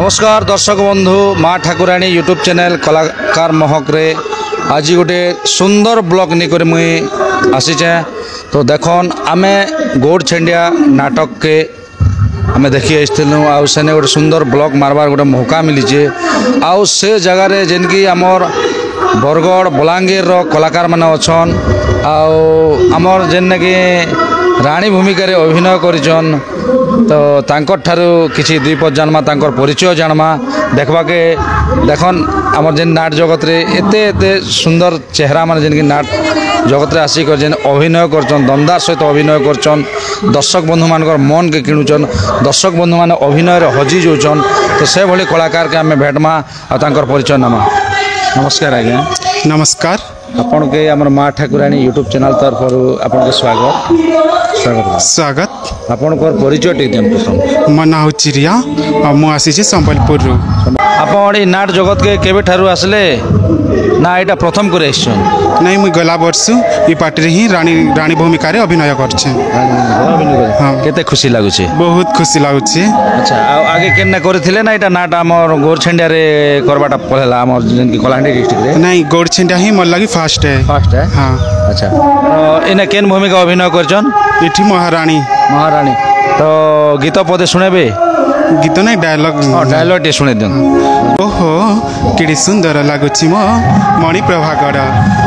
नमस्कार दर्शक बंधु माँ ठाकुराणी यूट्यूब चैनल कलाकार महकरे आज गोटे सुंदर ब्लॉग निकर मुई आसीचे। तो देखन आमे गोड़ छेंडिया नाटक के आमे देखी आसलु आने गोटे सुंदर ब्लॉग मारबार गोटे मौका मिलीचे। आउ से जगार जेनकी आमर बरगढ़ बलांगीर कलाकार माने अच्छन आमर जेन कि राणी भूमिका अभिनय करिछन। तो तांकर ठारू किछि दुई पद जानमा तांकर परिचय जानमा देखबाके देखन आमर जेन नाट जगत रे एते एते सुंदर चेहरा माने जेन कि नाट जगत रे आसिक जेन अभिनय करछन दमदार सहित अभिनय करछन। दर्शक बंधु मानकर मन के किणुछन दर्शक बंधु माने अभिनय रे हजी जोछन। तो से भली कलाकार के आमे भेटमा आ तांकर परिचय नमा। नमस्कार आज्ञा। नमस्कार आपण के हमर माँ ठाकुराणी यूट्यूब चैनल तरफ आपण के स्वागत स्वागत आपण को परिचय टे देन प्रथम। मो ना चिरिया और मु आसी संबलपुर रु। आपण ई नाट जगत के केबे ठारू आसले ना एटा प्रथम करे आछन? नहीं मुई गला वर्ष ई पार्टी रे ही रानी भूमिका रे अभिनय करछे। हां केते खुशी लागु छे? बहुत खुशी लागु छे। अच्छा आगे केना करथिले ना एटा नाट हमर गोरछेंडिया रे करबाटा पड़ेला हमर जेन कि कलाहांडी डिस्ट्रिक्ट रे? नहीं गोरछेंडिया ही मोर लागि फर्स्ट है। फर्स्ट है हां। अच्छा तो इने केन भूमिका अभिनय करछन? इठी महारानी। महारानी तो गीत पदे सुनेबे? गीत नहीं डायलॉग। हां डायलॉग टे सुने देन। ओहो केडी सुंदर लागुछि मो मणिप्रभागढ़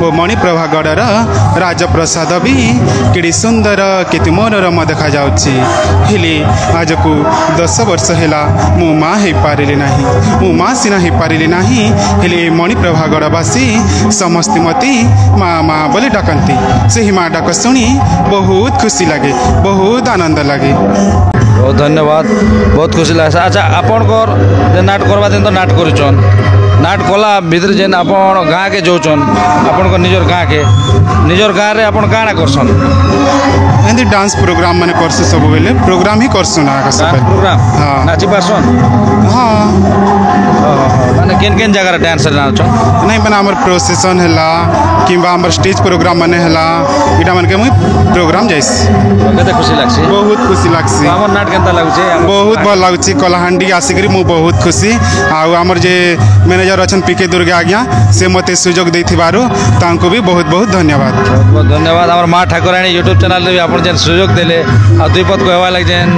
ओ मणिप्रभागढ़ राजप्रसाद भी केडी सुंदर केते मनोरम देखा जाउछि। हेले आज को 10 वर्ष हैला मु माँ हे पारिले नाही मु माँ सिना हे पारिले नाही हेले मणिप्रभागढ़वासी समस्त मती माँ माँ बोले डाकंती। से माँ डाक शुणी बहुत खुशी लगे बहुत आनंद लगे। बहुत धन्यवाद बहुत खुशी लगे। अच्छा आपण नाट करवा दिन तो नाट करुचन नाट कला भितर जेन आपण गाँ के जोचन आपण निजर गाँ रे आपण काना करसन? एंदी डांस प्रोग्राम माने करसे सब बेले प्रोग्राम ही करसु ना प्रोग्राम। हां नाची पारसन? हां माने केन जगह डांस नाचन? नहीं माने हमर प्रोसेशन हैला किबा हमर स्टेज प्रोग्राम माने हैला इटा मन के मुई प्रोग्राम जाइस। केते खुशी लागसी? बहुत खुशी लागसी। हमर नाट केनता लागुछे? बहुत भल लागुछी कलाहांडी आसिकरी मु बहुत खुशी। आ हमर जे मैनेजर अछन पीके दुर्गा आज्ञा से मते सुयोग देथिबारो तांको भी बहुत बहुत धन्यवाद। बहुत धन्यवाद। हमर माँ ठाकुराणी यूट्यूब चैनल रे आपण जेन सुयोग देले आ दुई पद कहवा लाग जेन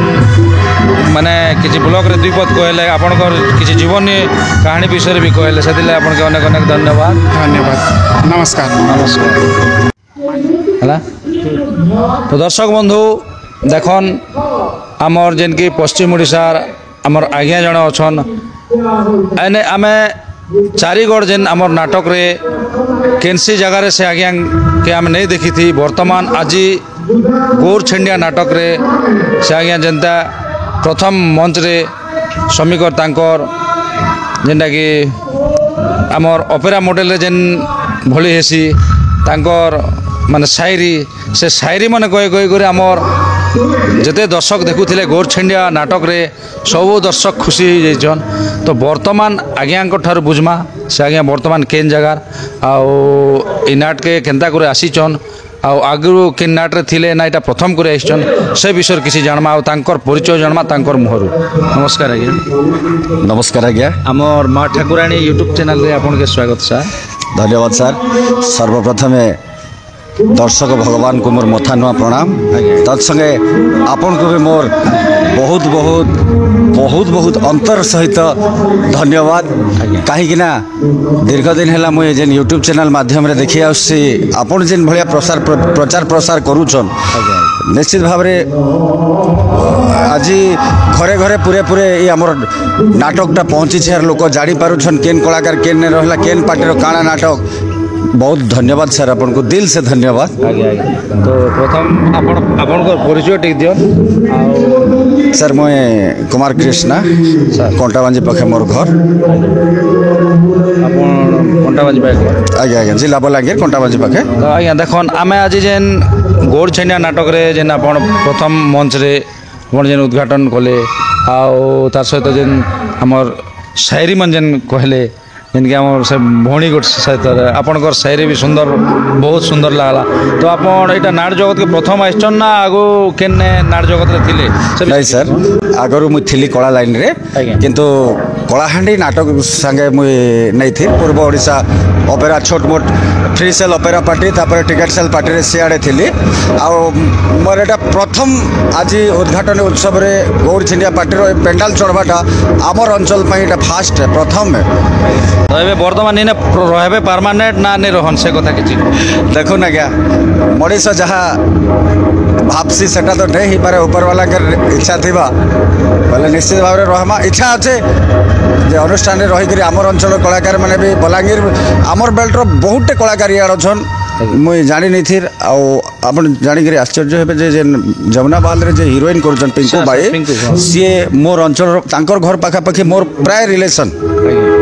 माने किछि ब्लॉग रे दुई पद कहले आपण को किछि जीवनी कहानी विषय भी कहले सेदिले आपण के अनेक अनेक धन्यवाद। धन्यवाद नमस्कार। नमस्कार हला। तो दर्शक बंधु देखन आमर जेन कि पश्चिम ओडिशार आमर आज्ञा जन अछन एने आमे चारिगढ़ जेन आमर नाटक रे केनसी जगह से आज्ञा के आम नहीं देखी थी। वर्तमान आज गोरछेंडिया नाटक रे से आज्ञा जेनता प्रथम मंच रे समीकर तांकर जेनटा कि आमर ऑपेरा मॉडल रे जेन भली हेसी तांकर माने शायरी से शायरी माने कहि कहि करे आमर जेते दर्शक देखुथिले गोरछेंडिया नाटक रे सब दर्शक खुशी हो जाइछन। तो वर्तमान आज्ञा ठार बुझमा से आज्ञा वर्तमान केन जगार आउ ई नाट के केनता करे आसीचन आउ आगु केन नाट रे थिले ना एटा प्रथम करे आइछन से विषय किसी जानमा आउ तांकर परिचय जानमा तांकर मुहरु। नमस्कार आज्ञा। नमस्कार आज्ञा। आमर माँ ठाकुराणी यूट्यूब चैनल रे आपन के स्वागत सर। धन्यवाद सर। सर्वप्रथम दर्शक भगवान को मोर मथा नुआ प्रणाम तत्संगे आपण को भी मोर बहुत बहुत बहुत बहुत अंतर सहित धन्यवाद। कहीं दीर्घ दिन है मुझे जेन यूट्यूब चैनल माध्यम रे देखी आसी आपण जेन भलिया प्रचार प्रसार करूछन निश्चित भाव आज घरे घरे पूरे पूरे ये आमर नाटकटा पहुँची लोक जानी पारुछन केन कलाकार केन रहा केन पार्टी काना नाटक। बहुत धन्यवाद सर आपन को दिल से धन्यवाद। तो प्रथम आपण को परिचय टिक दियो। सर मैं कुमार कृष्णा कंटाबांजी पाखे मोर घर। आपण कंटाबांजी पाखे? आज्ञा आज्ञा जिला बलांगीर कंटाबांजी पाखे। तो आज्ञा देखन आमे आज जेन गोरछेंडिया नाटक रे जेन आपण प्रथम मंच रे आपण जेन उद्घाटन कले आउ तार सहित जेन हमर शायरी मन जेन कहले ଯେନ୍କି ଆମର ସେ ଭଉଣୀ ଗୋଟେ ସହିତ ଆପଣଙ୍କର ସାହିରେ ବି ସୁନ୍ଦର ବହୁତ ସୁନ୍ଦର ଲାଗଲା ତ ଆପଣ ଏଇଟା ନାଟ ଜଗତକେ ପ୍ରଥମ ଆସିଛନ୍ ନା ଆଗୁ କେନେ ନାଟ ଜଗତରେ ଥିଲେ ନାଇଁ ସାର୍ ଆଗରୁ ମୁଁ ଥିଲି କଳା ଲାଇନ୍ରେ ଆଜ୍ଞା। କିନ୍ତୁ କଳାହାଣ୍ଡି ନାଟକ ସାଙ୍ଗେ ମୁଇଁ ନେଇଥିଲି ପୂର୍ବ ଓଡ଼ିଶା ଅପେରା ଛୋଟ ମୋଟ ଫ୍ରି ସେଲ୍ ଅପେରା ପାର୍ଟି ତାପରେ ଟିକେଟ୍ ସେଲ୍ ପାର୍ଟିରେ ସିଆଡ଼େ ଥିଲି ଆଉ ମୋର ଏଇଟା ପ୍ରଥମ ଆଜି ଉଦ୍ଘାଟନୀ ଉତ୍ସବରେ ଗୌଡ଼ ଛିଣ୍ଡିଆ ପାର୍ଟିର ଏ ପେଣ୍ଡାଲ ଚଢ଼ବାଟା ଆମର ଅଞ୍ଚଳ ପାଇଁ ଏଇଟା ଫାଷ୍ଟ ପ୍ରଥମ ତ ଏବେ ବର୍ତ୍ତମାନ ଏଇନେ ରହିବେ ପରମାନେଣ୍ଟ ନା ନି ରହନ୍ ସେ କଥା କିଛି ଦେଖୁନ ଆଜ୍ଞା ମଣିଷ ଯାହା ଭାବସି ସେଟା ତ ନେଇ ହେଇପାରେ ଉପରବାଲାଙ୍କର ଇଚ୍ଛା ଥିବା ବୋଲେ ନିଶ୍ଚିତ ଭାବରେ ରହମା ଇଚ୍ଛା ଅଛି ଯେ ଅନୁଷ୍ଠାନରେ ରହିକରି ଆମର ଅଞ୍ଚଳ କଳାକାରମାନେ ବି ବଲାଙ୍ଗୀର ଆମର ବେଲ୍ଟର ବହୁତଟେ କଳାକାର ଇଆଡ଼େ ଅଛନ୍ ମୁଇଁ ଜାଣିନେଇଥିର ଆଉ ଆପଣ ଜାଣିକରି ଆଶ୍ଚର୍ଯ୍ୟ ହେବେ ଯେ ଯମୁନା ବାହାଲରେ ଯେ ହିରୋଇନ୍ କରୁଛନ୍ ପିଙ୍କୁ ବାଇ ସିଏ ମୋର ଅଞ୍ଚଳର ତାଙ୍କର ଘର ପାଖାପାଖି ମୋର ପ୍ରାୟ ରିଲେସନ୍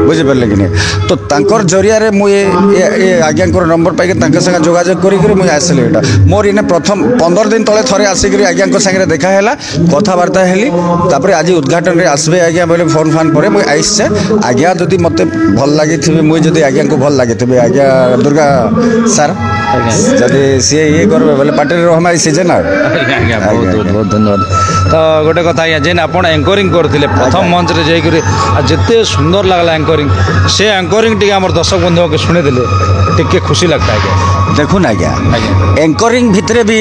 ବୁଝିପାରିଲେ କି ନାହିଁ ତ ତାଙ୍କର ଜରିଆରେ ମୁଁ ଏ ଆଜ୍ଞାଙ୍କର ନମ୍ବର ପାଇକି ତାଙ୍କ ସାଙ୍ଗେ ଯୋଗାଯୋଗ କରିକିରି ମୁଇଁ ଆସିଲି ଏଇଟା ମୋର ଇନେ ପ୍ରଥମ 15 ଦିନ ତଳେ ଥରେ ଆସିକିରି ଆଜ୍ଞାଙ୍କ ସାଙ୍ଗରେ ଦେଖା ହେଲା କଥାବାର୍ତ୍ତା ହେଲି ତାପରେ ଆଜି ଉଦ୍ଘାଟନରେ ଆସିବେ ଆଜ୍ଞା ବୋଲେ ଫୋନ୍ ଫାନ୍ ପରେ ମୁଇଁ ଆସିଛେ ଆଜ୍ଞା ଯଦି ମୋତେ ଭଲ ଲାଗିଥିବେ ମୁଇଁ ଯଦି ଆଜ୍ଞାଙ୍କୁ ଭଲ ଲାଗିଥିବେ ଆଜ୍ଞା ଦୁର୍ଗା ସାର୍ ଯଦି ସିଏ ଇଏ କରିବେ ବୋଲେ ପାର୍ଟିରେ ରହମା ସିଜନ୍ ଆଉ ଆଜ୍ଞା ବହୁତ ବହୁତ ବହୁତ ଧନ୍ୟବାଦ ତ ଗୋଟେ କଥା ଆଜ୍ଞା ଯେନ୍ ଆପଣ ଆଙ୍କରିଂ କରୁଥିଲେ ପ୍ରଥମ ମଞ୍ଚରେ ଯାଇକରି ଆଉ ଯେତେ ସୁନ୍ଦର ଲାଗଲା ଆଙ୍କରିଂ ସେ ଆଙ୍କରିଂ ଟିକେ ଆମର ଦର୍ଶକ ବନ୍ଧୁকে ଶୁଣିଦେଲେ ଟିକେ ଖୁସି ଲାଗତା ଆଜ୍ଞା ଦେଖୁନ୍ ଆଜ୍ଞା ଏଙ୍କରିଂ ଭିତରେ ବି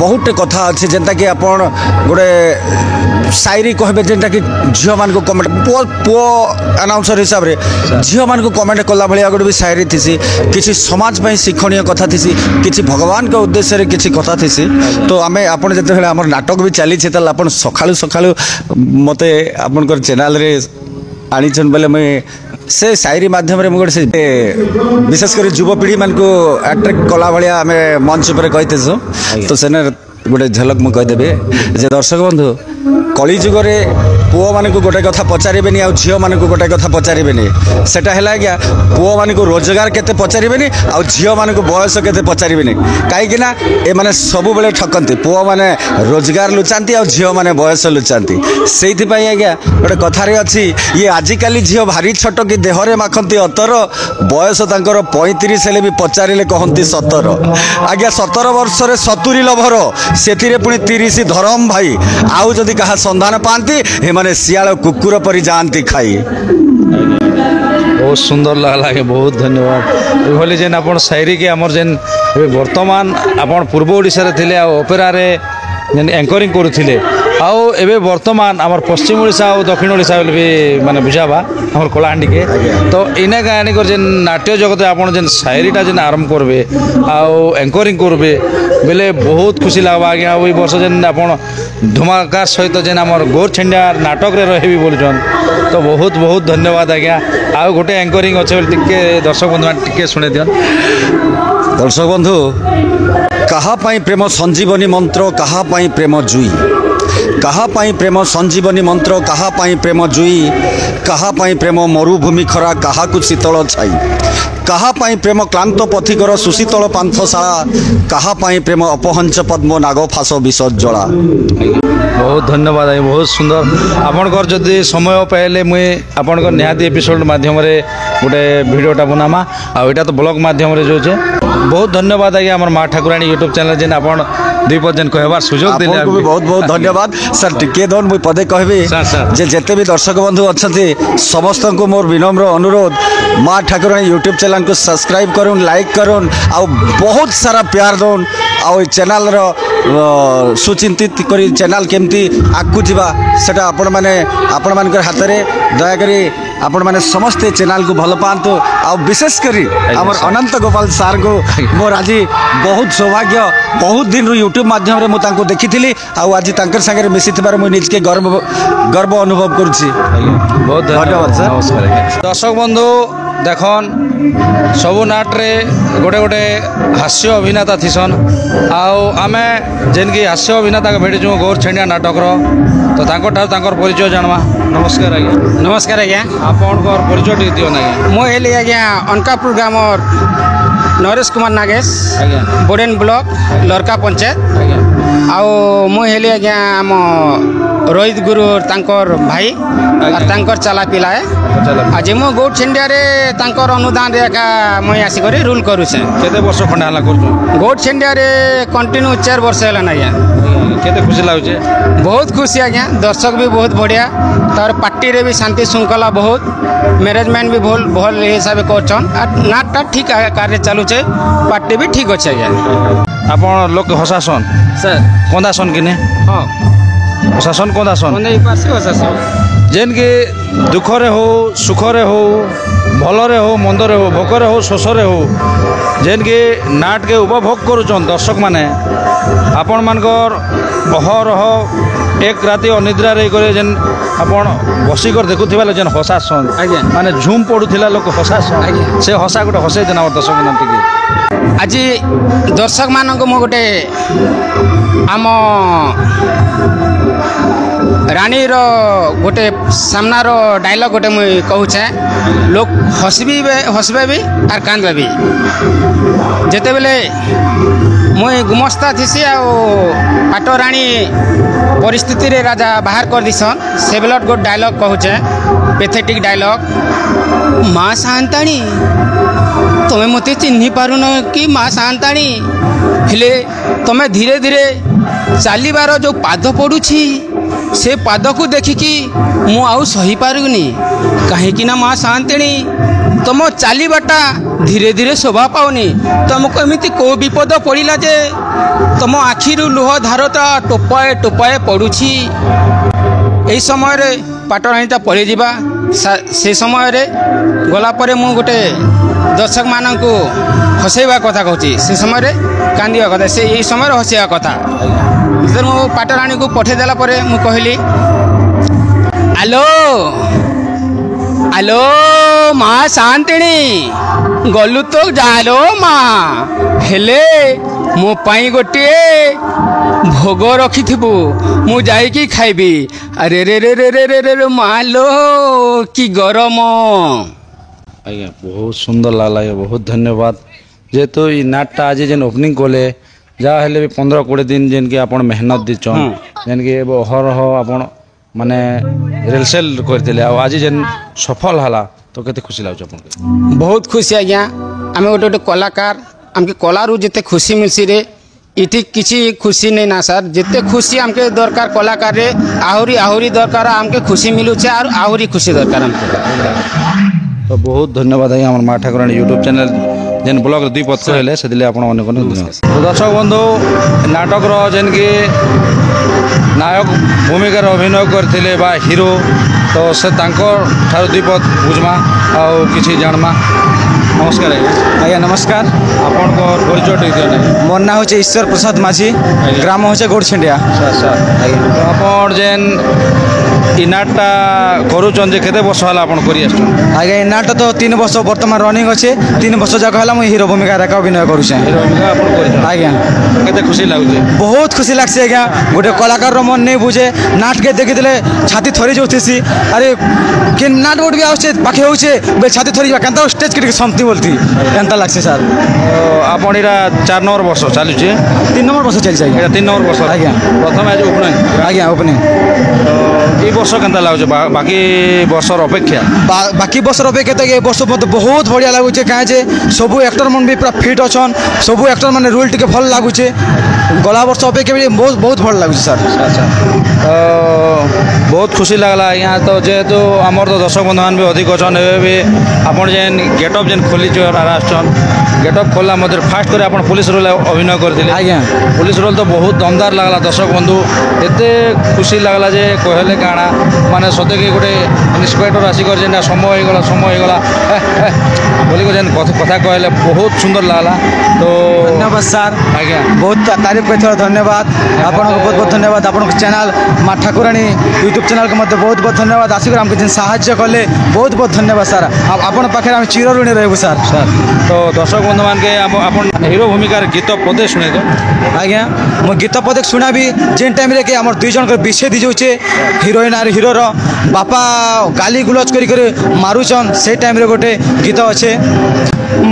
ବହୁତଟେ କଥା ଅଛି ଯେନ୍ତାକି ଆପଣ ଗୋଟେ ସାଇରି କହିବେ ଯେନ୍ଟାକି ଝିଅମାନଙ୍କୁ କମେଣ୍ଟ ପୁଅ ଆନାଉନ୍ସର ହିସାବରେ ଝିଅମାନଙ୍କୁ କମେଣ୍ଟ କଲା ଭଳିଆ ଗୋଟେ ବି ସାଇରି ଥିସି କିଛି ସମାଜ ପାଇଁ ଶିକ୍ଷଣୀୟ କଥା ଥିସି କିଛି ଭଗବାନଙ୍କ ଉଦ୍ଦେଶ୍ୟରେ କିଛି କଥା ଥିସି ତ ଆମେ ଆପଣ ଯେତେବେଳେ ଆମର ନାଟକ ବି ଚାଲିଛି ତାହେଲେ ଆପଣ ସକାଳୁ ସକାଳୁ ମୋତେ ଆପଣଙ୍କର ଚ୍ୟାନେଲରେ ଆଣିଛନ୍ ବୋଲେ ମୁଇଁ ସେ ସାଇରି ମାଧ୍ୟମରେ ମୁଁ ଗୋଟେ ସେ ବିଶେଷ କରି ଯୁବପିଢ଼ିମାନଙ୍କୁ ଆଟ୍ରାକ୍ଟ କଲା ଭଳିଆ ଆମେ ମଞ୍ଚ ଉପରେ କହିଥିସୁଁ ତ ସେନେ ଗୋଟେ ଝଲକ ମୁଁ କହିଦେବି ଯେ ଦର୍ଶକ ବନ୍ଧୁ କଳି ଯୁଗରେ ପୁଅମାନଙ୍କୁ ଗୋଟେ କଥା ପଚାରିବେନି ଆଉ ଝିଅମାନଙ୍କୁ ଗୋଟେ କଥା ପଚାରିବେନି ସେଟା ହେଲା ଆଜ୍ଞା ପୁଅମାନଙ୍କୁ ରୋଜଗାର କେତେ ପଚାରିବେନି ଆଉ ଝିଅମାନଙ୍କୁ ବୟସ କେତେ ପଚାରିବେନି କାହିଁକିନା ଏମାନେ ସବୁବେଳେ ଠକନ୍ତି ପୁଅମାନେ ରୋଜଗାର ଲୁଚାନ୍ତି ଆଉ ଝିଅମାନେ ବୟସ ଲୁଚାନ୍ତି ସେଇଥିପାଇଁ ଆଜ୍ଞା ଗୋଟେ କଥାରେ ଅଛି ଇଏ ଆଜିକାଲି ଝିଅ ଭାରି ଛୋଟ କି ଦେହରେ ମାଖନ୍ତି ଅତର ବୟସ ତାଙ୍କର 35 ହେଲେ ବି ପଚାରିଲେ କହନ୍ତି 17 ଆଜ୍ଞା 17 ବର୍ଷରେ 70 ଲଭର ସେଥିରେ ପୁଣି 30 ଧରମ ଭାଇ ଆଉ ଯଦି କାହା ସନ୍ଧାନ ପାଆନ୍ତି ଏମାନେ ଶିଆଳ କୁକୁର ପରି ଯାଆନ୍ତି ଖାଇ ବହୁତ ସୁନ୍ଦର ଲାଗଲା ଆଜ୍ଞା ବହୁତ ଧନ୍ୟବାଦ ଏଭଳି ଯେନ୍ ଆପଣ ସାଇରିକି ଆମର ଯେନ୍ ଏବେ ବର୍ତ୍ତମାନ ଆପଣ ପୂର୍ବ ଓଡ଼ିଶାରେ ଥିଲେ ଆଉ ଅପେରାରେ ଯେନ୍ ଆଙ୍କରିଂ କରୁଥିଲେ ଆଉ ଏବେ ବର୍ତ୍ତମାନ ଆମର ପଶ୍ଚିମ ଓଡ଼ିଶା ଆଉ ଦକ୍ଷିଣ ଓଡ଼ିଶା ବୋଲି ବି ମାନେ ବୁଝାବା ଆମର କଳାହାଣ୍ଡିକେ ତ ଇନେ କାହାଣିକର ଯେନ୍ ନାଟ୍ୟ ଜଗତରେ ଆପଣ ଯେନ୍ ସାଇରିଟା ଯେନ୍ ଆରମ୍ଭ করবে ଆଉ ଆଙ୍କରିଂ করবে ବେଲେ ବହୁତ ଖୁସି ଲାଗ୍ବା ଆଜ୍ଞା ଆଉ ଏଇ ବର୍ଷ ଯେନ୍ ଆପଣ ଧମାକାର ସହିତ ଯେନ୍ ଆମର ଗୌର ଛେଣ୍ଡିଆ ନାଟକରେ ରହିବି ବୋଲୁଛନ୍ ତ ବହୁତ ବହୁତ ଧନ୍ୟବାଦ ଆଜ୍ଞା ଆଉ ଗୋଟେ ଆଙ୍କରିଂ ଅଛେ ବୋଲି ଟିକେ ଦର୍ଶକ ବନ୍ଧୁମାନେ ଟିକେ ଶୁଣେଇ ଦିଅନ୍ ଦର୍ଶକ ବନ୍ଧୁ କାହା ପାଇଁ ପ୍ରେମ ସଞ୍ଜୀବନୀ ମନ୍ତ୍ର କାହା ପାଇଁ ପ୍ରେମ ଜୁଇ କାହା ପାଇଁ ପ୍ରେମ ସଞ୍ଜୀବନୀ ମନ୍ତ୍ର କାହା ପାଇଁ ପ୍ରେମ ଜୁଇ କାହା ପାଇଁ ପ୍ରେମ ମରୁଭୂମି ଖରା କାହାକୁ ଶୀତଳ ଛାଇ କାହା ପାଇଁ ପ୍ରେମ କ୍ଳାନ୍ତ ପଥିକର ସୁଶୀତଳ ପାନ୍ଥଶାଳା କାହା ପାଇଁ ପ୍ରେମ ଅପହଞ୍ଚ ପଦ୍ମ ନାଗ ଫାସ ବିଷ ଜଳା ବହୁତ ଧନ୍ୟବାଦ ଆଜ୍ଞା ବହୁତ ସୁନ୍ଦର ଆପଣଙ୍କର ଯଦି ସମୟ ପାଇଲେ ମୁଇଁ ଆପଣଙ୍କର ନିହାତି ଏପିସୋଡ଼ ମାଧ୍ୟମରେ ଗୋଟେ ଭିଡ଼ିଓଟା ବନାମା ଆଉ ଏଇଟା ତ ବ୍ଲଗ ମାଧ୍ୟମରେ ଯାଉଛେ ବହୁତ ଧନ୍ୟବାଦ ଆଜ୍ଞା ଆମର ମା ଠାକୁରାଣୀ ୟୁଟ୍ୟୁବ୍ ଚ୍ୟାନେଲ୍ ଯେନ୍ ଆପଣ ଦୁଇ ପଦ ଯେନ୍ କହିବାର ସୁଯୋଗ ଦେଲେ ଆପଣଙ୍କୁ ବି ବହୁତ ବହୁତ ଧନ୍ୟବାଦ ସାର୍ ଟିକେ ଦଉନ୍ ମୁଇଁ ପଦେ କହିବି ଯେ ଯେତେ ବି ଦର୍ଶକ ବନ୍ଧୁ ଅଛନ୍ତି ସମସ୍ତଙ୍କୁ ମୋର ବିନମ୍ର ଅନୁରୋଧ ମା ଠାକୁରାଣୀ ୟୁଟ୍ୟୁବ୍ ଚ୍ୟାନେଲ୍କୁ ସବସ୍କ୍ରାଇବ୍ କରୁନ୍ ଲାଇକ୍ କରୁନ୍ ଆଉ ବହୁତ ସାରା ପ୍ୟାର ଦଉନ୍ ଆଉ ଏ ଚ୍ୟାନେଲ୍ର ସୁଚିନ୍ତିତ କରି ଚ୍ୟାନେଲ୍ କେମିତି ଆଗକୁ ଯିବା ସେଟା ଆପଣମାନଙ୍କର ହାତରେ ଦୟାକରି ଆପଣମାନେ ସମସ୍ତେ ଚ୍ୟାନେଲ୍କୁ ଭଲ ପାଆନ୍ତୁ ଆଉ ବିଶେଷ କରି ଆମର ଅନନ୍ତ ଗୋପାଳ ସାର୍ଙ୍କୁ ମୋର ଆଜି ବହୁତ ସୌଭାଗ୍ୟ ବହୁତ ଦିନରୁ ୟୁଟ୍ୟୁବ୍ ମାଧ୍ୟମରେ ମୁଁ ତାଙ୍କୁ ଦେଖିଥିଲି ଆଉ ଆଜି ତାଙ୍କର ସାଙ୍ଗରେ ମିଶିଥିବାର ମୁଁ ନିଜକେ ଗର୍ବ ଅନୁଭବ କରୁଛି ବହୁତ ଧନ୍ୟବାଦ ସାର୍ ନମସ୍କାର ଦର୍ଶକ ବନ୍ଧୁ ଦେଖନ୍ ସବୁ ନାଟରେ ଗୋଟେ ଗୋଟେ ହାସ୍ୟ ଅଭିନେତା ଥିସନ୍ ଆଉ ଆମେ ଯେନ୍କି ହାସ୍ୟ ଅଭିନେତାକେ ଭେଟିଛୁ ଗୌର ଛେଣ୍ଡିଆ ନାଟକର ତ ତାଙ୍କଠାରୁ ତାଙ୍କର ପରିଚୟ ଜାଣବା ନମସ୍କାର ଆଜ୍ଞା नमस्कार आज्ञा ଆପଣଙ୍କର ପରିଚୟ ଟିକେ ଦିଅନ୍ ଆଜ୍ଞା मु हेली आज्ञा अनकापुर ग्रामर नरेश कुमार नागेश ଆଜ୍ଞା बोडेन ब्लॉक लरका पंचायत ଆଜ୍ଞା आउ मु हेली आज्ञा आम ରୋହିତ ଗୁରୁ ତାଙ୍କର ଭାଇ ଆଉ ତାଙ୍କର ଚାଲା ପିଲା ଆଜି ମୁଁ ଗୌଡ଼ ଛେଣ୍ଡିଆରେ ତାଙ୍କର ଅନୁଦାନରେ ଏକା ମୁଇଁ ଆସିକରି ରୁଲ୍ କରୁଛେ। କେତେ ବର୍ଷ ଖଣ୍ଡେ ହେଲା କରୁଛୁ? ଗୌଡ଼ ଛେଣ୍ଡିଆରେ କଣ୍ଟିନ୍ୟୁ 4 ବର୍ଷ ହେଲାନି ଆଜ୍ଞା। କେତେ ଖୁସି ଲାଗୁଛି? ବହୁତ ଖୁସି ଆଜ୍ଞା, ଦର୍ଶକ ବି ବହୁତ ବଢ଼ିଆ, ତାର ପାର୍ଟିରେ ବି ଶାନ୍ତି ଶୃଙ୍ଖଲା ବହୁତ, ମ୍ୟାନେଜମେଣ୍ଟ ବି ଭଲ ହିସାବରେ କରୁଛନ୍ ଆର୍ ନାଟଟା ଠିକ୍ ଆକାରରେ ଚାଲୁଛେ, ପାର୍ଟି ବି ଠିକ୍ ଅଛି ଆଜ୍ଞା। ଆପଣ ଲୋକ ହସାସନ୍ ସାର୍ କନ୍ଦାସନ୍ କିନେ ହଁ ହସାସନ୍ କନ୍ଦାସନ୍ ହସାସନ୍ ଯେନ୍କି ଦୁଃଖରେ ହଉ ସୁଖରେ ହଉ ଭଲରେ ହଉ ମନ୍ଦରେ ହଉ ଭୋକରେ ହଉ ଶୋଷରେ ହଉ ଯେନ୍କି ନାଟକେ ଉପଭୋଗ କରୁଛନ୍ ଦର୍ଶକ ମାନେ ଆପଣମାନଙ୍କର ଅହରହ ଏକ ରାତି ଅନିଦ୍ରା ରହିକରି ଯେନ୍ ଆପଣ ବସିକରି ଦେଖୁଥିବା ଯେନ୍ ହସାସନ୍ ଆଜ୍ଞା ମାନେ ଝୁମ୍ ପଡ଼ୁଥିଲା ଲୋକ ହସାସନ୍ ଆଜ୍ଞା ସେ ହସା ଗୋଟେ ହସେଇ ଦେନ ଆମର ଦର୍ଶକ ମାନେ ଟିକେ। ଆଜି ଦର୍ଶକମାନଙ୍କୁ ମୁଁ ଗୋଟେ ଆମ ରାଣୀର ଗୋଟେ ସାମ୍ନାର ଡାଇଲଗ୍ ଗୋଟେ ମୁଇଁ କହୁଛେ, ଲୋକ ହସବେ ବି ଆର୍ କାନ୍ଦବେ ବି। ଯେତେବେଳେ ମୁଇଁ ଗୁମସ୍ତା ଥିସି ଆଉ ପାଟରାଣୀ ପରିସ୍ଥିତିରେ ରାଜା ବାହାର କରିଦିସନ୍, ସେ ବେଲଟ୍ ଗୋଟେ ଡାଇଲଗ୍ କହୁଛେ, ପେଥେଟିକ୍ ଡାଇଲଗ୍, ମା ସାନ୍ତାଣୀ ତମେ ମୋତେ ଚିହ୍ନି ପାରୁନ କି ମା ସାନ୍ତାଣୀ, ହେଲେ ତମେ ଧୀରେ ଧୀରେ ଚାଲିବାର ଯେଉଁ ପାଦ ପଡ଼ୁଛି ସେ ପାଦକୁ ଦେଖିକି ମୁଁ ଆଉ ସହିପାରୁନି, କାହିଁକିନା ମା ସାନ୍ତାଣୀ ତମ ଚାଲିବାଟା ଧୀରେ ଧୀରେ ଶୋଭା ପାଉନି, ତମକୁ ଏମିତି କେଉଁ ବିପଦ ପଡ଼ିଲା ଯେ ତମ ଆଖିରୁ ଲୁହ ଧାରଟା ଟୋପାଏ ଟୋପାଏ ପଡ଼ୁଛି। ଏହି ସମୟରେ ପାଟରାଣୀଟା ପଳେଇଯିବା, ସେ ସମୟରେ ଗଲା ପରେ ମୁଁ ଗୋଟେ ଦର୍ଶକମାନଙ୍କୁ ହସେଇବା କଥା କହୁଛି, ସେ ସମୟରେ କାନ୍ଦିବା କଥା, ସେ ଏଇ ସମୟରେ ହସିବା କଥା। ଯେତେବେଳେ ମୁଁ ପାଟରାଣୀକୁ ପଠାଇ ଦେଲା ପରେ ମୁଁ କହିଲି, ଆଲୋ ଆଲୋ ମା ସାନ୍ତାଣୀ ଗଲୁ ତ ଯାଲୋ ମା, ହେଲେ ମୋ ପାଇଁ ଗୋଟିଏ ଭୋଗ ରଖିଥିବୁ, ମୁଁ ଯାଇକି ଖାଇବି। ଆରେ ରେ ରେ ରେ ରେ ରେ ରେ ମା ଲୋ କି ଗରମ। ଆଜ୍ଞା ବହୁତ ସୁନ୍ଦର ଲାଗଲା, ବହୁତ ଧନ୍ୟବାଦ। ଯେହେତୁ ଏଇ ନାଟଟା ଆଜି ଯେନ୍ ଓପନିଂ କଲେ ଯାହା ହେଲେ ବି 15-20 ଦିନ ଯେନ୍କି ଆପଣ ମେହନତ ଦେଇଛନ୍, ଯେନ୍କି ଏବେ ଅହରହ ଆପଣ ମାନେ ରିହର୍ସାଲ୍ କରିଥିଲେ ଆଉ ଆଜି ଯେନ୍ ସଫଳ ହେଲା ତ କେତେ ଖୁସି ଲାଗୁଛି ଆପଣଙ୍କୁ? ବହୁତ ଖୁସି ଆଜ୍ଞା, ଆମେ ଗୋଟେ କଳାକାର, ଆମକେ କଳାରୁ ଯେତେ ଖୁସି ମିଲ୍ସି ରେ ଏଠି କିଛି ଖୁସି ନେଇ ନା ସାର୍, ଯେତେ ଖୁସି ଆମକେ ଦରକାର କଳାକାରରେ ଆହୁରି ଆହୁରି ଦରକାର, ଆମକେ ଖୁସି ମିଲୁଛେ আর ଆହୁରି ଖୁସି ଦରକାର ଆମକୁ। ତ ବହୁତ ଧନ୍ୟବାଦ ଆଜ୍ଞା আমার মা ঠাকুরাণী यूट्यूब चैनल जेन ब्लॉग 2 पत्र हेले सेदिले आपण अनेक अनेक धन्यवाद। तो दर्शक बंधु नाटकर जेनकी नायक भूमिकार अभिनय करथिले बा हिरो, तो से तांकर ठार 2 पद बुझमा आउ किछि जानमा। नमस्कार आज्ञा नमस्कार, आपनको परिचय दियो नै? मोर ना होचे ईश्वर प्रसाद माझी, ग्राम होचे गौड़ छेंडिया। अच्छा तो आपण जेन इ नाटटा करूछन जे केते वर्ष होला आपण करि आछन? आज्ञा इ नाट तो 3 वर्ष वर्तमान रनिंग अच्छे, 3 वर्ष जाक हला मु हीरो भूमिका रे अभिनय करूछे। हिरो भूमिका आपण करिछन? आज्ञा केते खुशी लागुछे? बहुत खुशी लागছে आज्ञा, गोटे कलाकार रो मन नहीं बुझे, नाट के देखि देले छाती थरी जोथिसी, अरे के नाट बोट भी आछे पाखे होछे बे छाती थरी जा कांता स्टेज के शांति बोलती एंता लागছে सर। आपण इरा 4 नंबर वर्ष चालुछे? 3 नंबर वर्ष चलছে आज्ञा। एटा 3 नंबर वर्ष आज्ञा। प्रथम आज ओपनिंग? आज्ञा ओपनिंग। तो ए वर्ष केनता लागुछे बाकी वर्षर अपेक्षा? बाकी वर्ष अपेक्षा तो ये वर्ष मत बहुत बढ़िया लगुचे, कहे जे सब एक्टर मन भी पूरा फिट अच्छन, सब एक्टर माने रोल टिके भल लगुचे, गला वर्ष अपेक्षा भी बहुत बहुत भल लगुचे सर। अच्छा बहुत खुशी लगला यहाँ। तो जेहेतु आमर तो दर्शक बंधु मान भी अधिक अच्छन, भी आपन जेन गेटअप जेन खोली आसछन, गेटअप खोलला मध्य फास्ट करे आपन पुलिस रोल अभिनय करथिले। आज्ञा पुलिस रोल तो बहुत दमदार लगला दर्शक बंधु, एते खुशी लगला जे कहले काଣା माने सते कि गोटे इन्स्पेक्टर आसिकर जेन समय हो गला बोली को जेन कथा कहले बहुत सुंदर लगला। तो धन्यवाद सर, आज्ञा बहुत तारीफ कर धन्यवाद आपन को, बहुत बहुत धन्यवाद आपन चैनल माँ ठाकुराणी यूट्यूब चैनल को मत बहुत बहुत धन्यवाद, आसिक हमको जेन साहाय्य कले बहुत बहुत धन्यवाद सर, आपन पाखे हम चिर ऋणी रहबू सर। तो दर्शक बंधु मान के अपन हिरो भूमिकार गीत पदे शुणे दो। आज्ञा मो गीत पदक शुणाबी जेन टाइम रे के हमर 2 जन के विच्छेद दी जाउछे, हीरोइन आर हिरोर बापा गाली गुलज कर मारुचन से टाइम रे गोटे गीत अच्छे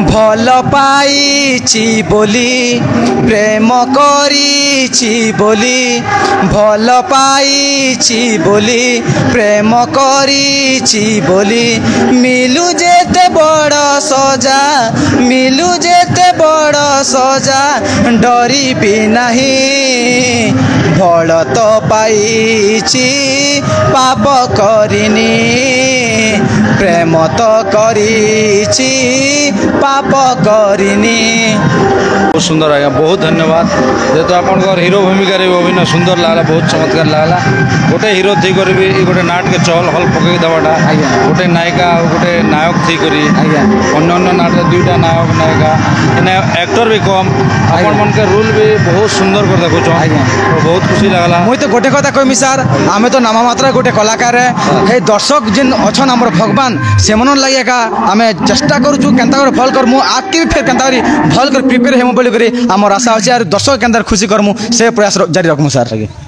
भल पाइछि बोली प्रेम करिछि बोली भल पाइछि बोली प्रेम करिछि बोली मिलू जेते बड़ सजा मिलू जेते बड़ सजा डरिबी नहीं भल तो पाइछि पाप करिनी प्रेम तो करिछि पाप करिनी। बहुत सुंदर आज्ञा बहुत धन्यवाद जेहेतु आपंकर हिरो भूमिका अभिनय सुंदर लगला बहुत चमत्कार लगला गोटे हिरो थी कर भी गोटे नाट के चल हल पकई देवाटा गोटे नायिका और गोटे नायक थी करी अन्य नाट दुईटा नायक नायिका इन्हें एक्टर भी कम अपन मन के रोल भी बहुत सुंदर कर देखुच तो बहुत खुशी लगला मुई तो गोटे कथा कहमी सार आमे तो नाम मात्र गोटे कलाकार है दर्शक जिन अच्छन आम भगवान से मन लगे का आम चेष्टा करूँ केन्ता भल करमु आगे भी फिर केन्ता भल कर प्रिपेयर हेमु बोली आमर आशा अच्छे और दर्शक केन्ता खुशी करमु से प्रयास जारी रखमु सार।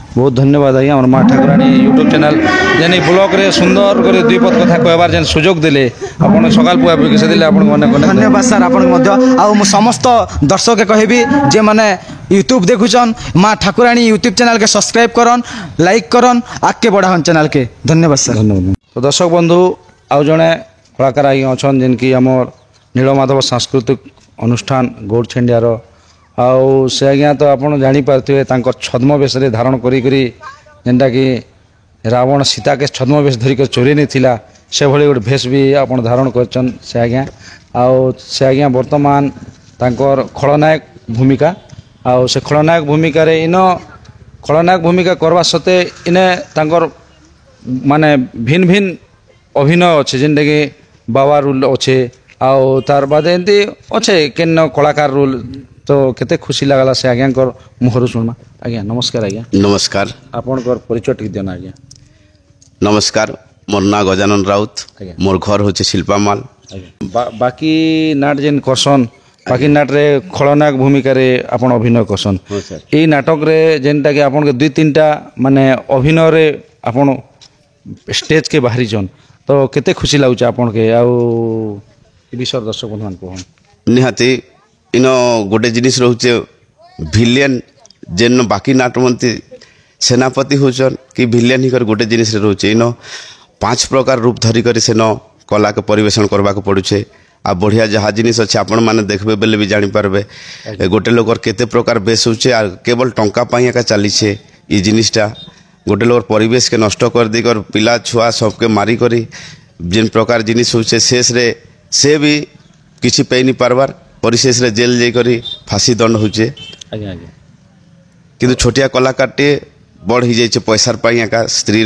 बहुत धन्यवाद आज्ञा आम माँ ठाकुराणी यूट्यूब चैनल जेन ब्लॉग रे सुंदर कर दुई पद कथा कहबार जेन सुजोग देले आपन सकाल पुआ से देले आपन अनेक अनेक धन्यवाद सार आपन समस्त दर्शक कहबी जे माने यूट्यूब देखुचन माँ ठाकुराणी यूट्यूब चैनल के सब्सक्राइब करन लाइक करन आगे बढ़ान चैनल के धन्यवाद सर। धन्यवाद। तो दर्शक बंधु आउ जड़े कलाकार आज्ञा अच्छन जेन कि आमर नीलमाधव सांस्कृतिक अनुष्ठान गौरछेंडियार आउ से आज्ञा तो आप जापारे छद्मवेश धारण करी जेनटा कि रावण सीता के छद्मवेश धरिक चोरी नहीं थिला से भली गोटे भेष भी आप धारण करछन से आज्ञा आउ से आज्ञा वर्तमान तांकर खलनायक भूमिका आउ से खलनायक भूमिका रे इन खलनायक भूमिका करवा सत्ते इने तांकर माने भिन्न भिन्न अभिनय अच्छे जेनटा कि बाबा रोल अच्छे आउ तार बाद एमती अच्छे केन कलाकार रोल तो केते खुशी लगला से आज्ञा मुहर शुणमा। आज्ञा नमस्कार। आज्ञा नमस्कार। आपनकर परिचय टिक देना। आज्ञा नमस्कार मोर ना गजानन राउत मोर घर होचे शिल्पामाल। बाकी नाट जेन करसन बाकी नाट रे खलनायक भूमिका रे आपन अभिनय करसन ए नाटक रे जेनटा कि आपन के दुई तीनटा माने अभिनय रे आपन स्टेज के बाहरी जन तो केते खुशी लागुचे आपन के आउ विषय दर्शक बंधुमान कहन निहाती इन गोटे जिनिस रोचे भिलियन जेन बाकी नाट मंती सेनापति होचन कि भिलियन ही कर गोटे जिनिस रोचे इन 5 प्रकार रूप धरी कर सेन कला के परिवेशन करबा को पड़ुछे आ बढ़िया जहाँ जिनिस अच्छे आपण मैंने देखबे बेले भी जानी पारबे गोटे लोकर केते प्रकार बेस होचे आ केवल टंका पाई एका चलीछे ई जिनिसटा गोटे लोकर परिवेश के नष्ट कर दी कर पिला छुआ सबके मारी करी जिन प्रकार जिनिस होचे शेष रे से भी किछि पे नहीं पारबार परिशेष रे जेल जाई करी फांसी दंड होचे। आज्ञा आज्ञा किंतु छोटिया कलाकारटे बड़ ही जाइए पैसार पाई एका स्त्री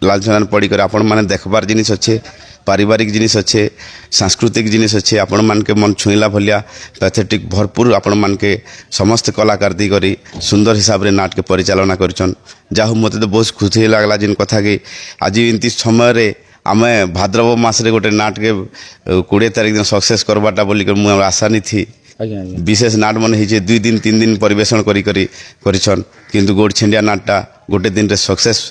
लांछना पड़ी कर आपण माने देखबार जिनिस अच्छे पारिवारिक जिनिस अच्छे सांस्कृतिक जिनिस अच्छे आपण मान के मन छुईला भलिया पैथेटिक भरपूर आपण मान के समस्त कलाकार दी करी सुंदर हिसाब रे नाट के परिचालना करछन जाहु मते तो बहुत खुशी लागला जिन कथा के आज इनती समय रे आमे भाद्रव मास रे गोटे नाट के 20 तारीख दिन सक्सेस करबाटा बोली कर मु आशा नहीं थी। विशेष नाट मन ही 2 दिन 3 दिन परिवेशन करिछन किंतु गौरछेंडिया नाटटा गोटे दिन रे सक्सेस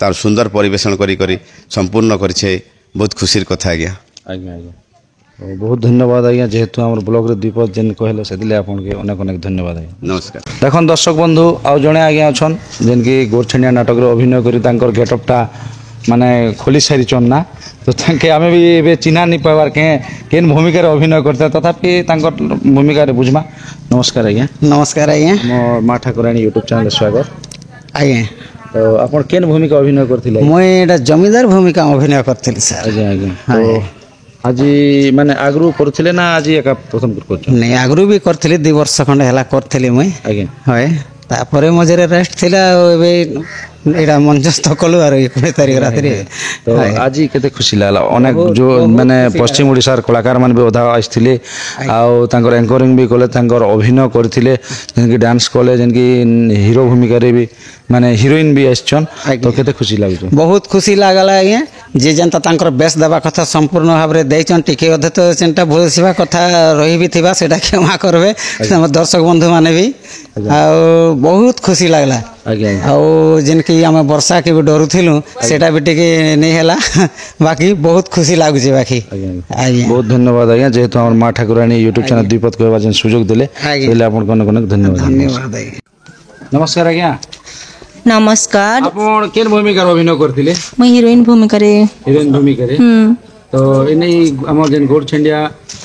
तार सुंदर परिवेशन करी संपूर्ण करिछे बहुत खुशीर कथा। आज्ञा आज्ञा आज्ञा बहुत धन्यवाद। आज्ञा जेहेतु आम ब्लॉग रे दीपक जेन कहले से दिले आपन के अनेक अनेक धन्यवाद। आज्ञा नमस्कार। देखन दर्शक बंधु आउ जणे आज्ञा अछन जेन कि गौरछेंडिया नाटक रे अभिनय करी तांकर गेटअपटा माने खोली सारिछन ना तो तांके आमे भी एबे चिन्हा नहीं पाबार केन भूमिका रे अभिनय करते तथापि तांकर भूमिका रे बुझमा। नमस्कार। आज्ञा नमस्कार। आज्ञा मो माँ ठाकुराणी यूट्यूब चैनल स्वागत। आज्ञा तो आपण केन भूमिका अभिनय करथिले? मुई एटा जमीदार भूमिका अभिनय करथिली सर। आज्ञा आज्ञा तो आज माने आगरू करथिले ना आज एका प्रथम कर नहीं आगरू भी करथिली 2 वर्ष खंडे हला करथिली मुई। आज्ञा होय तापरे मझरे रेस्ट थिला एबे एटा मंचस्थ कलु आरो 21 तारिख रात रे तो आज केते खुशी लागला अनेक जो माने पश्चिम ओडिसार कलाकार मान भी उधा आइथिले आउ तांकर एंकरिंग भी कले तांकर अभिनय करथिले जेन कि डांस कले जेन कि हीरो भूमिका रे भी माने हीरोइन भी आछन तो केते खुशी लागु? बहुत खुशी लागला। आज्ञा जे जेनता तांकर बेस्ट देवा कथा संपूर्ण भाव में देचन टिके अधे तो जेनटा भूलवा कथा रही भी थिबा सेटा क्षमा करबे हम दर्शक बंधु माने भी आ बहुत खुशी लागला आ जेन की हम वर्षा के भी डरुथिलु सेटा भी टिके नहीं हैला बाकी बहुत खुशी लागु जे बाकी आज्ञा बहुत धन्यवाद आज्ञा जेहेतु हमर माँ ठाकुराणी यूट्यूब चैनल द्विपद कहबा जेन सुयोग देले पहले आपन कोन कोन धन्यवाद धन्यवाद आज्ञा नमस्कार आज्ञा नमस्कार आपण केन भूमिका अभिनय करथिले मैं हीरोइन भूमिका रे हिरोइन भूमिका रे तो एने हमर जेन गोड छेंडिया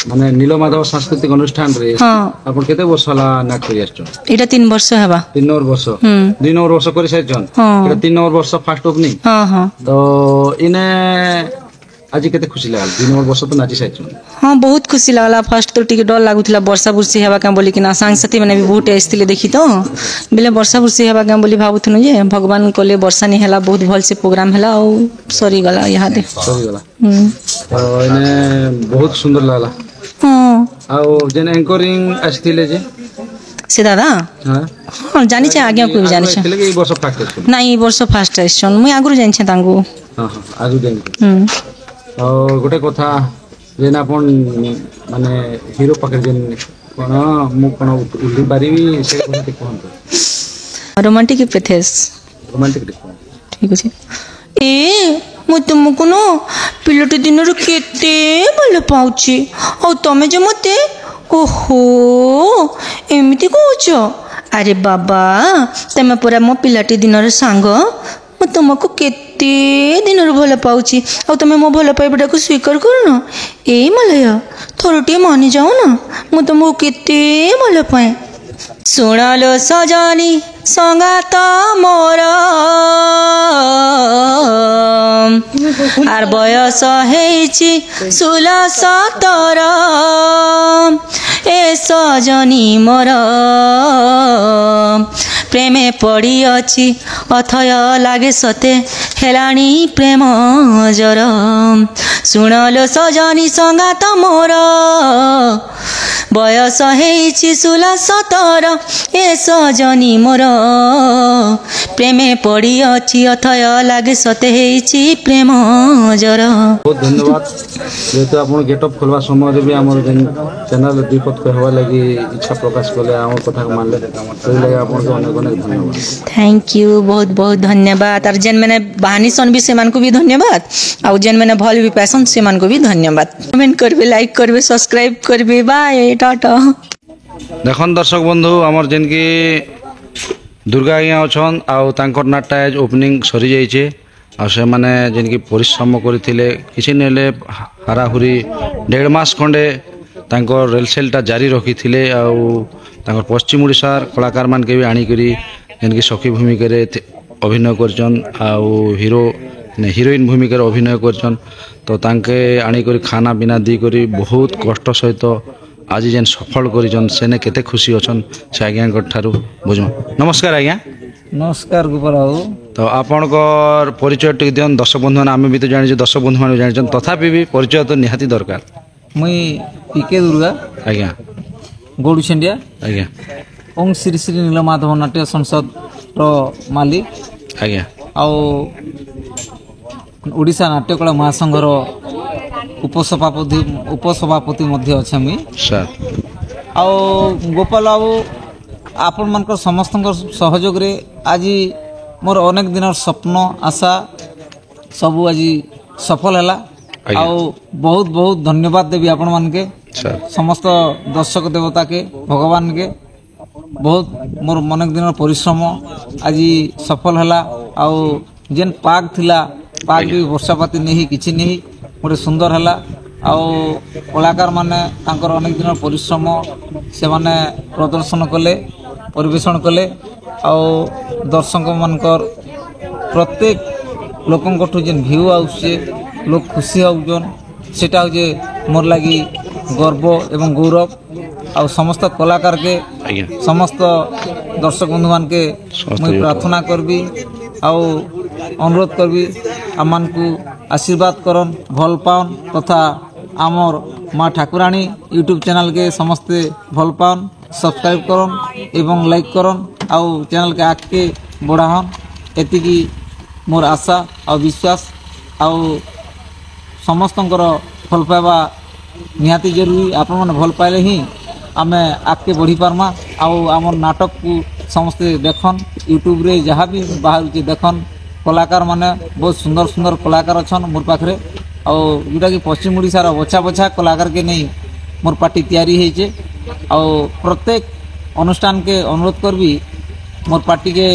माने नीलमाधव सांस्कृतिक अनुष्ठान रे हाँ आपण केते वर्ष ला नाक करि आछन एटा 3 वर्ष हेबा 3 नंबर वर्ष 2 नंबर वर्ष करि साइछन हाँ। एटा 3 नंबर वर्ष फास्ट ओपनिंग हाँ हाँ तो इने आज केते खुशी लागल 2 नंबर वर्ष तो नाची साइछन हाँ बहुत खुशी लागला फर्स्ट तो टिके डर लागुथिला वर्षा बुर्षी हेबा का बोली कि ना सांग साथी माने भी बहुत आइसथिले देखि तो बेले वर्षा बुर्षी हेबा का बोली भाबुथनु जे भगवान कोले वर्षा नहीं हैला बहुत भल से प्रोग्राम हैला और सरी गला यहाँ दे सरी गला तो इने बहुत सुंदर लागला हाँ आ जेन एंकरिंग आइसथिले जे से दादा हां हाँ जानि छे आज्ञा को भी जानि छे आइसथिले कि वर्ष फास्ट आइछन नहीं ई वर्ष फास्ट आइछन मुई आगुर जानि छे तांगु हां हां आजु देन और गोटे कथा जेन आपण माने हीरो पाखे जेन कोन मु कोन उल्ली पारिबी से कोन कोन रोमांटिक प्रेथेस रोमांटिक ठीक अछि ए मु तुमको न पिलटी दिन केते भल पाउची और तमे जे मते ओहो एमिति कहूच अरे बाबा तमे पूरा मो पिलाटी दिन सांग मु तुमको केते दिन भल पाउची और तमे मो भल पाइबा को स्वीकार करन ए मलय थोरटी मानि जाओ ना मु तुमको केते भल पाए सुनालो सजानी संगात मोर आर बयस हेछि 16-17 ए सजनी मोर प्रेमे पड़ी अछि अथय लागे सते हेलाणी प्रेम जर सुनलो सजनी संगात मोर बयस हेछि 16-17 ए सजनी मोर प्रेमे पड़ी अछि अथय लागे सते हेछि प्रेम जर बहुत धन्यवाद जेहेतु आपण गेटअप खोलवा समय भी हमर चैनल द्विपद कहवा लगी इच्छा प्रकाश कले हमर कथा को मानले तो लगे आपण को अनेक अनेक धन्यवाद थैंक यू बहुत बहुत धन्यवाद और जेन मैंने बहानी सन भी सेमान को भी धन्यवाद और जेन मैंने भल भी पैसन सेमान को भी धन्यवाद कमेंट करबे लाइक करबे सब्सक्राइब करबे बाय टाटा देखन दर्शक बंधु हमर जेन की दुर्गा आज्ञा अछन आउ तांकर नाटा एज ओपनिंग सरी जाइछे आ से माने जेन की परिश्रम करथिले किछि नेले हाराहुरी 1.5 मास खंडे तांकर रेलसेलटा जारी रखिथिले आउ तांकर पश्चिम ओडिशार कलाकार मान के भी आनी करी जेन की सखी भूमिका रे अभिनय करछन आउ हीरो ने हीरोइन भूमिका रे अभिनय करछन तो तांके आनी करी खाना पीना दी करी बहुत कष्ट सहित आज जेन सफल करिछन सेने केते खुशी अछन से आज्ञा ठारू बुझम नमस्कार आज्ञा नमस्कार गोपाल बाबू तो आपणकर परिचय टिक दियन दर्शक बंधु माने आमे भी तो जानि दर्शक बंधु माने जानिछन तथापि भी परिचय तो निहाती दरकार मुई पीके दुर्गा आज्ञा गोडू छेंडिया आज्ञा ओं श्री श्री नीलमाधव नाट्य संसद रो मालिक आज्ञा आउ ओडिशा नाट्यकला महासंघर उपसभापति मध्य अच्छे मुई सर आउ गोपाल बाबू आपण मानकर समस्त सहयोग रे आज मोर अनेक दिन स्वप्न आशा सबू आज सफल हैला आउ बहुत बहुत धन्यवाद देवी आपण मान के समस्त दर्शक देवता के भगवान के बहुत मोर अनेक दिन परिश्रम आज सफल हैला आउ जेन पाग थिला पाग भी वर्षापाती नहीं किछि नहीं गोटे सुंदर हैला आउ कलाकार माने तांकर अनेक दिन परिश्रम से माने प्रदर्शन कले परिवेषण कले आउ दर्शक मानकर प्रत्येक लोकंकठू जेन भ्यू आउछे लोक खुशी होउजन सेटा जे मोर लागी गर्व एवं गौरव आउ समस्त कलाकार के समस्त दर्शक बंधु मान के मुई प्रार्थना करबी आउ अनुरोध करबी आमान को आशीर्वाद करन भल पाउन तथा आमर माँ ठाकुराणी यूट्यूब चैनल के समस्ते भल पाउन सब्सक्राइब करन एवं लाइक करन आउ चैनल के आगे बढ़ाहन एतिकी मोर आशा और विश्वास आउ ସମସ୍ତଙ୍କର ଭଲ ପାଇବା ନିହାତି ଜରୁରୀ। ଆପଣମାନେ ଭଲ ପାଇଲେ ହିଁ ଆମେ ଆଗକେ ବଢ଼ି ପାର୍ମା। ଆଉ ଆମର ନାଟକକୁ ସମସ୍ତେ ଦେଖନ୍, ୟୁଟ୍ୟୁବରେ ଯାହା ବି ବାହାରୁଛି ଦେଖନ୍। କଳାକାରମାନେ ବହୁତ ସୁନ୍ଦର ସୁନ୍ଦର କଳାକାର ଅଛନ୍ ମୋର୍ ପାଖରେ। ଆଉ ଯେଉଁଟାକି ପଶ୍ଚିମ ଓଡ଼ିଶାର ବଛା ବଛା କଳାକାରକେ ନେଇ ମୋର୍ ପାର୍ଟି ତିଆରି ହେଇଛେ। ଆଉ ପ୍ରତ୍ୟେକ ଅନୁଷ୍ଠାନକେ ଅନୁରୋଧ করবি মোর পার্টিকে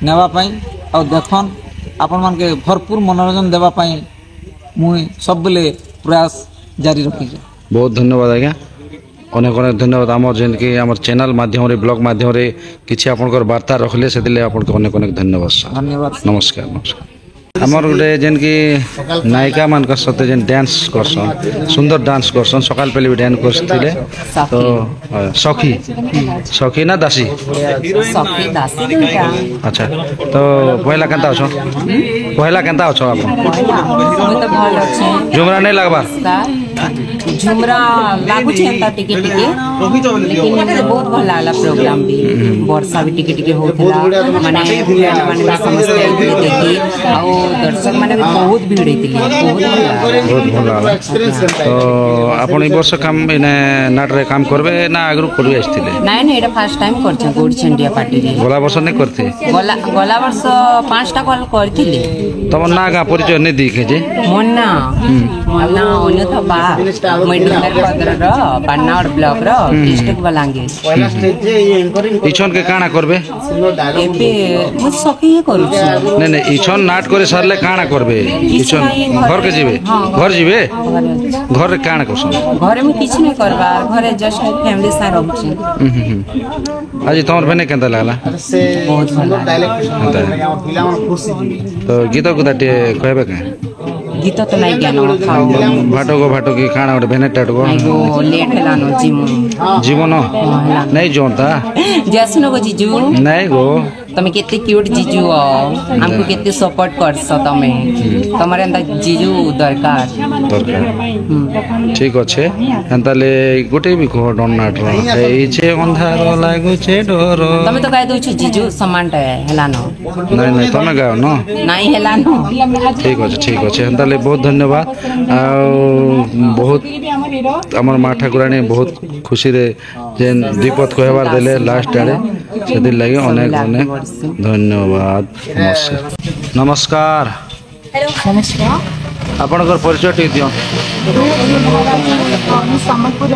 নেওয়া পাই আর দেখুন আপনাকে ভরপুর মনোরঞ্জন দেওয়া পাই মুই সববেলে প্রয়াস জারি রাখিছে। बहुत धन्यवाद आज्ञा, अनेक अनेक धन्यवाद। आम जेनकि आम चैनल माध्यम ब्लॉग माध्यम किसी आपंकर वार्ता रखले से आपको अनेक अनेक धन्यवाद सर। धन्यवाद। नमस्कार नमस्कार। आमर गोटे जेनकि नायिका मान सहित जेन डांस करसन, सुंदर डांस करसन, सकाल पहले भी डांस करते तो सखी सखी ना दासी सखी दासी दुईटा। अच्छा तो पहला केंता अछ, पहला केंता अछ आप तो भल अछि। झुमरा नहीं लगबार झुमरा लागु छै एंता टिके टिके, लेकिन मते बहुत भल लागला प्रोग्राम भी। वर्षा भी टिके टिके होतला, माने फ्रेंड माने भी समझते देखि आ दर्शक माने भी बहुत भीड़ हेतिले, बहुत भल लागला। तो आपण ई वर्ष काम इने नाट रे काम करबे ना आगरु करि आइथिले? नहीं नहीं एटा फर्स्ट टाइम करछ गोड चंडिया पार्टी रे। गला वर्ष नहीं करथे? गला वर्ष 5टा कॉल करथिले। तब ना का परिचय नहीं दिखे जे मोन्ना ओने तो बा मेडिकल पदर रो पानाड़ ब्लॉक रो डिस्ट्रिक्ट बलांगे। इछन के काना करबे? एबे मु सखी हे करू छी। नहीं नहीं इछन नाट करे सरले काना करबे? इछन घर के जीवे? घर जीवे? घर रे काना करसन? घरे में किछ नहीं करबा, घरे जस्ट फैमिली सा रहू छी। आज तमर बने केंता लागला? बहुत तो गीत गुदाटे कहबे का? गीत तो नहीं ज्ञान खाओ भाटो की खाना गोटे भेने टाटको आइगो लेट हेलानो जीवन नहीं जोनता जैसनो गो जीजू नहीं गो तमे केते क्यूट जीजू हो, हमको केते सपोर्ट करसो तमे, तमरे अंदर जीजू दरकार ठीक अच्छे। एंताले गोटे भी कह डन नाट छे अंधार लागु छे डर तमे तो गाय दोछ जीजू समान हेलानो नहीं नहीं तमे गाओ न नहीं हेलानो ठीक अच्छे एंताले बहुत धन्यवाद। आ बहुत हमर माँ ठाकुराणी बहुत खुशी रे जेन दीपत कहबार देले लास्ट आड़े से लगे अनेक अनेक धन्यवाद। नमस्कार। नमस्कार आपनकर परिचय टी दियो। सम्बलपुर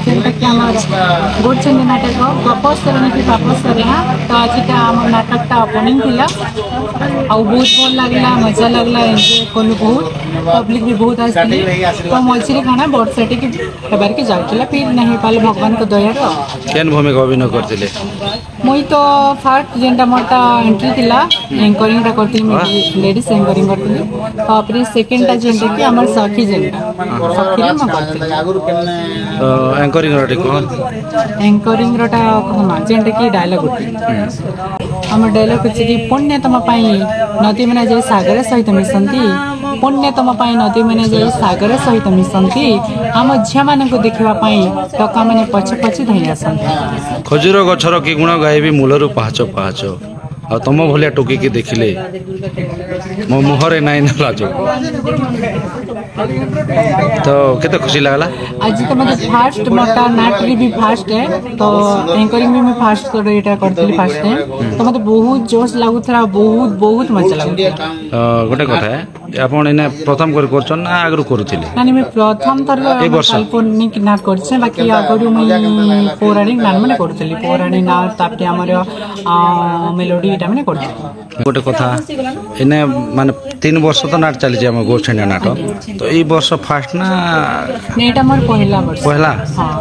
जेनटाकि आमर गोडचंडी नाटक वापस करने की वापस करा तो आज आम नाटकटा ओपनिंग थिला आउ बहुत भल लागला, मजा लागला, एंजॉय कलु बहुत, पब्लिक भी बहुत आसली। तो मझे खाना वर्षाटी हेबार के जाउला फिर नहीं पाले भगवान को दया रो केन भूमिका अभिनय करथिले? मुई तो फर्स्ट जेनटा मोरटा एंट्री थिला एंकरिंगटा करथि, लेडीज एंकरिंग करथि। तापर सेकंडटा जेनटा कि हमर सखी जेनटा सखी रे म करथि। एंकरिंग रटे कोन एंकरिंग रटा कहमा जेनटा कि डायलॉग उठी हमर डायलॉग अछि कि पुण्य तम पाई नदी मने जे सागर सहित मिसंती, पुण्य तम पाई नदी मने जे सागर सहित मिसंती, हम झिया मानक देखिबा पाई टका माने पछ पछ धई आसंती। खजूर गछर कि गुण गायबी मूलरू पाहाच पाहाच आ तुम भलिया टोकी के देखिले मो मुहरे नाइन लाजो तो केते खुशी लागला। आज तो मतलब फास्ट मोटा नाटरी भी फास्ट है तो एंकरिंग भी मैं फास्ट कर एटा करथि फास्ट टाइम तो मतलब बहुत जोश लागुथरा, बहुत बहुत मजा लागुथरा। गोटे कथा है आपण एने प्रथम कर करछन ना आगरु करूथिले? नानी मैं प्रथम तर काल्पनिक नाट करछे, बाकी आगरु मैं पौराणिक नाट माने करथली, पौराणिक नाट तापटे हमर मेलोडी एटा माने करथली। गोटे कथा एने माने 3 वर्ष तो नाट चली हम गोडचंडी नाटक तो ई वर्ष फास्ट ना एटा मोर पहला वर्ष पहला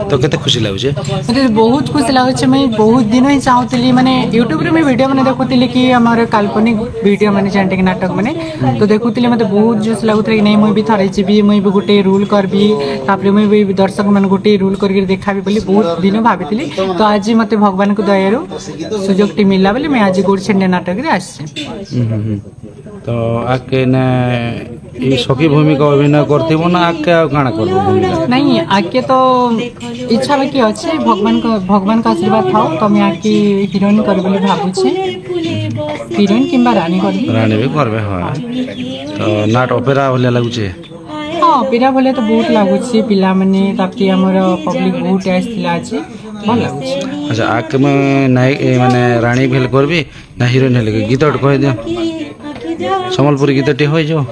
तो केते खुशी लागु छे? मते बहुत खुशी लागु छे। मैं बहुत दिन ही चाहतली माने YouTube रे मैं वीडियो माने देखुतली कि हमर काल्पनिक वीडियो माने जेंटिक नाटक माने तो देखुतली मते बहुत जोश लागुतरा कि नहीं मैं भी थरे छी भी मैं भी गोटे रोल करबी, तापर मैं भी दर्शक मन गोटे रोल करके देखाबी बोली बहुत दिन भाबितली। तो आज मते भगवान को दयारु सुजोग टी मिलला बोली मैं आज गोडचंडी नाटक रे आसी। तो आके ने ई सखी भूमिका अभिनय करथिबो ना आके आ काना करबो भूमिका? नहीं आके तो इच्छा बाकी अच्छे भगवान का आशीर्वाद थाओ तो मैं आके हीरोइन कर बोली भाबु छी, हीरोइन किंबा रानी करबी। रानी भी करबे हां तो नाट ओपेरा भले लागु छे? हाँ पिला भले तो बहुत लगुच पिला माने तापरे हमर पब्लिक बहुत आसला अछि भल लगुच। अच्छा आके मैं नाई माने रानी भेल करबी ना हीरोइन हेले गीत कह दियो सम्बलपुरी गीत टी हो जो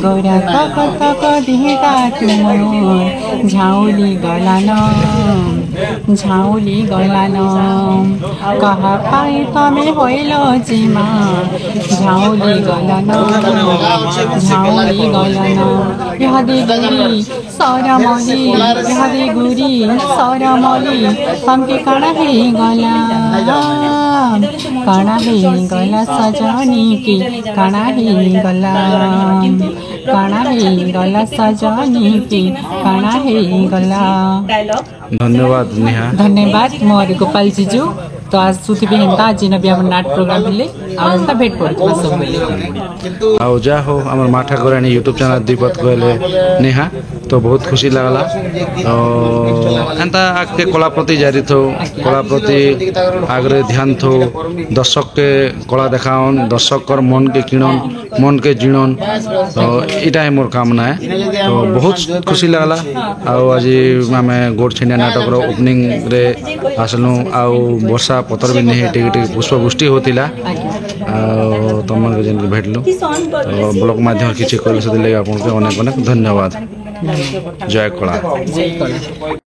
गौरा तक दिहेटा तुमर झाउली गलान झाउली गलान कहा पाए तमे होइल जिमा झाउली गलान झाउली गलान यहदे गुरी सरमली यहदे गुरी सरमली हमके काना हे गला काना हे गला सजनी की काना हे गला काना हे गला सजनी की काना हे गला। धन्यवाद नेहा। धन्यवाद मोर गोपाल जीजू तो आज सुथी भी हेंता आज नबी हम नाट प्रोग्राम भेले आ हेंता भेट पड़त सब भेले आउ जा हो हमर माठा गोरानी यूट्यूब चैनल दीपत कहले नेहा तो बहुत खुशी लागला और एंता आगे कला प्रति जारी थो कला प्रति आगरे ध्यान थो दर्शक के कला देखाउन दर्शक कर मन के किणन मन के जिणन तो इटा है मोर कामना है तो बहुत खुशी लागला आउ आज आमे गोड़ छिनिया नाटक रो ओपनिंग रे आसलु आउ वर्षा पतर भी नहीं टिके टिके पुष्पवृष्टि होतिला तुम जेन भेटलु तो ब्लॉग माध्यम किसी कहले से आपन के अनेक अनेक धन्यवाद। जय कला।